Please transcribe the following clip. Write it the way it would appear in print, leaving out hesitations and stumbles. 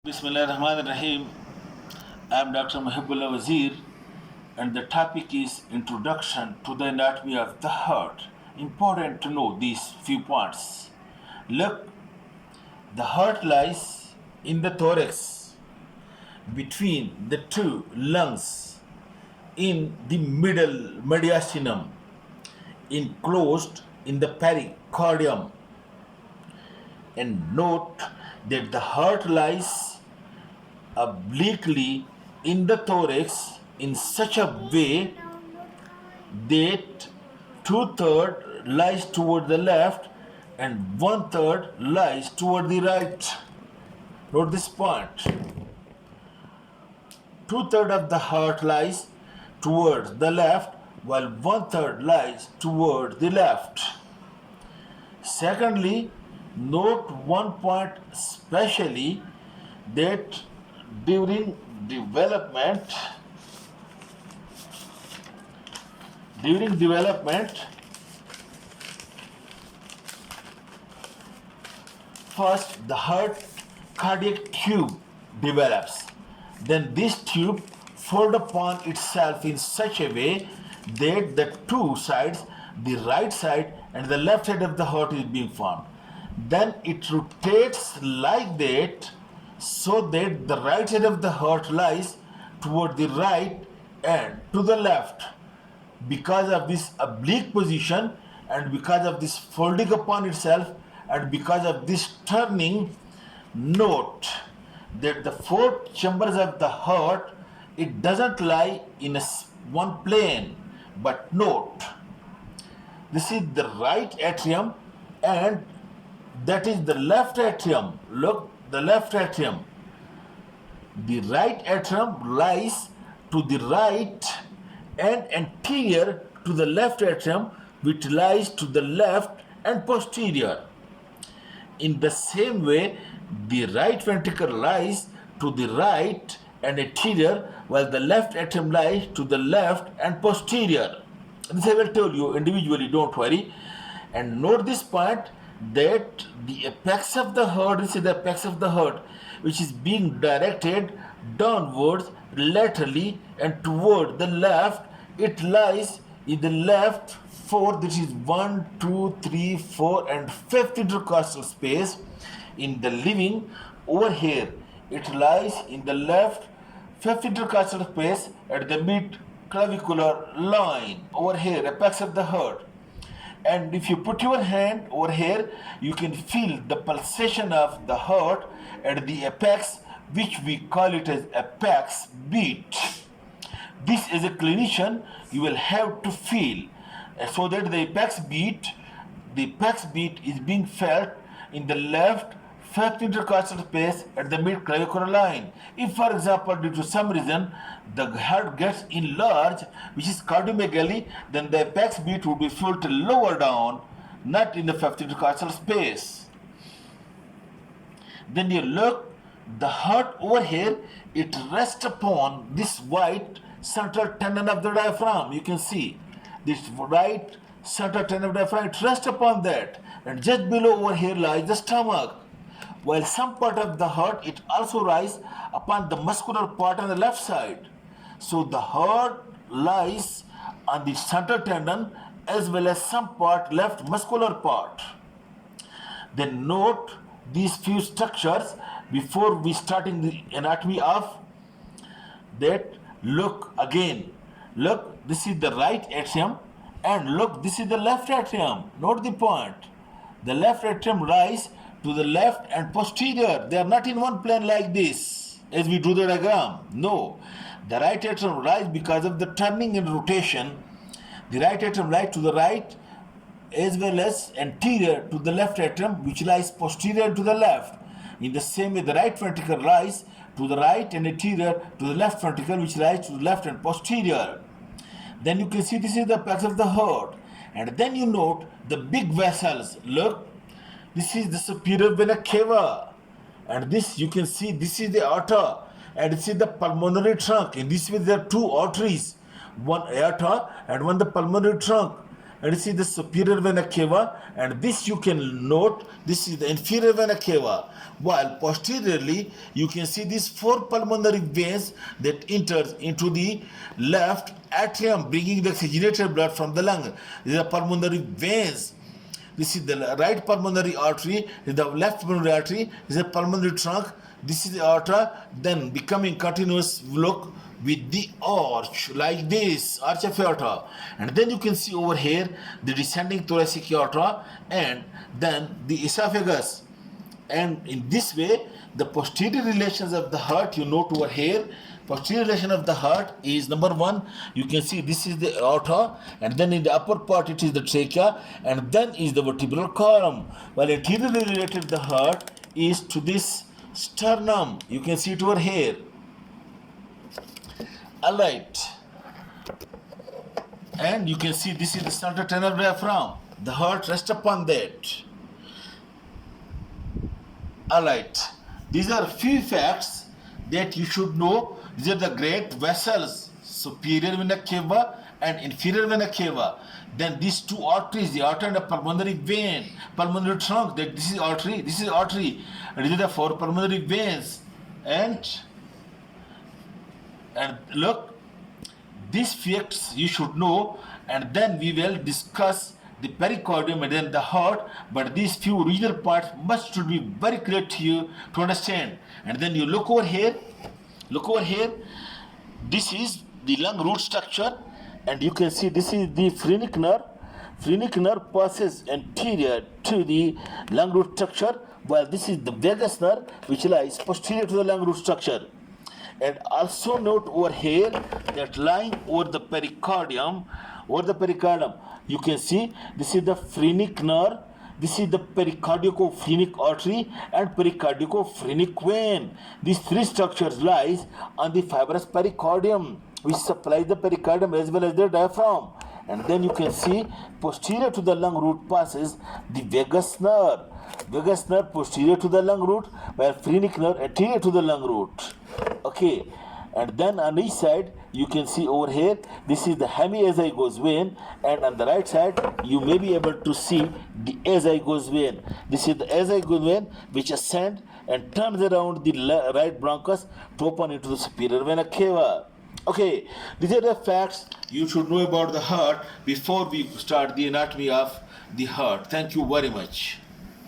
Bismillahirrahmanirrahim. I am Dr. Mohibullah Wazir, and the topic is Introduction to the Anatomy of the Heart. Important to know these few points. Look, the heart lies in the thorax, between the two lungs, in the middle mediastinum, enclosed in the pericardium. And note that the heart lies obliquely in the thorax in such a way that 2/3 lies toward the left and 1/3 lies toward the right. Note this point. 2/3 of the heart lies towards the left while 1/3 lies toward the left. Secondly, note one point especially, that during development first the heart cardiac tube develops, then this tube folds upon itself in such a way that the two sides, the right side and the left side of the heart, is being formed. Then it rotates like that, so that the right side of the heart lies toward the right and to the left. Because of this oblique position and because of this folding upon itself and because of this turning, note that the four chambers of the heart, it doesn't lie in one plane, but note, this is the right atrium and that is the left atrium. Look, the left atrium. The right atrium lies to the right and anterior to the left atrium, which lies to the left and posterior. In the same way, the right ventricle lies to the right and anterior, while the left atrium lies to the left and posterior. This I will tell you individually, don't worry. And note this point, that the apex of the heart, this is the apex of the heart, which is being directed downwards laterally and toward the left. It lies in the left fourth, this is 1, 2, 3, 4 and 5th intercostal space. In the living, over here, it lies in the left 5th intercostal space at the mid clavicular line. Over here, apex of the heart. And if you put your hand over here, you can feel the pulsation of the heart at the apex, which we call it as apex beat. This, as a clinician, you will have to feel, so that the apex beat is being felt in the left 5th intercostal space at the mid clavicular line. If, for example, due to some reason the heart gets enlarged, which is cardiomegaly, then the apex beat would be felt lower down, not in the 5th intercostal space. Then you look, the heart over here, it rests upon this white central tendon of the diaphragm. You can see this right central tendon of the diaphragm, it rests upon that, and just below over here lies the stomach. While some part of the heart, it also lies upon the muscular part on the left side. So the heart lies on the central tendon as well as some part left muscular part. Then note these few structures before we starting the anatomy of that. Look again. Look, this is the right atrium, and look, this is the left atrium. Note the point. The left atrium lies to the left and posterior. They are not in one plane like this as we do the diagram. No, the right atrium lies because of the turning and rotation. The right atrium lies to the right as well as anterior to the left atrium, which lies posterior to the left. In the same way, the right ventricle lies to the right and anterior to the left ventricle, which lies to the left and posterior. Then you can see this is the apex of the heart. And then you note the big vessels. Look, this is the superior vena cava, and this you can see, this is the aorta, and this is the pulmonary trunk. In this way, there are two arteries, one aorta and one the pulmonary trunk. and this is the superior vena cava, and this you can note, this is the inferior vena cava, while posteriorly you can see these four pulmonary veins that enters into the left atrium, bringing the oxygenated blood from the lung. These are pulmonary veins. This is the right pulmonary artery, the left pulmonary artery, this is the pulmonary trunk, this is the aorta, then becoming continuous look with the arch like this, arch of aorta. And then you can see over here the descending thoracic aorta and then the esophagus. And in this way, the posterior relations of the heart, you note over here, posterior relation of the heart is number one, you can see this is the aorta, and then in the upper part it is the trachea, and then is the vertebral column. While anteriorly related the heart is to this sternum, you can see it over here. Alright, and you can see this is the central diaphragm, the heart rests upon that. Alright, these are few facts that you should know. These are the great vessels, superior vena cava and inferior vena cava. Then these two arteries, the aorta and the pulmonary vein, pulmonary trunk, that this is artery, and these are the four pulmonary veins. And look, these facts you should know, and then we will discuss the pericardium and then the heart, but these few regional parts should be very clear to you to understand. And then you look over here, this is the lung root structure, and you can see this is the phrenic nerve. Phrenic nerve passes anterior to the lung root structure, while this is the vagus nerve which lies posterior to the lung root structure. And also note over here that lying over the pericardium, you can see this is the phrenic nerve, this is the pericardico-phrenic artery and pericardico-phrenic vein. These three structures lies on the fibrous pericardium, which supplies the pericardium as well as the diaphragm. And then you can see posterior to the lung root passes the vagus nerve. Vagus nerve posterior to the lung root, while phrenic nerve anterior to the lung root. Okay, and then on each side you can see over here this is the hemiazygos vein, and on the right side you may be able to see the azygos vein. This is the azygos vein which ascends and turns around the right bronchus to open into the superior vena cava. Okay, these are the facts you should know about the heart before we start the anatomy of the heart. Thank you very much.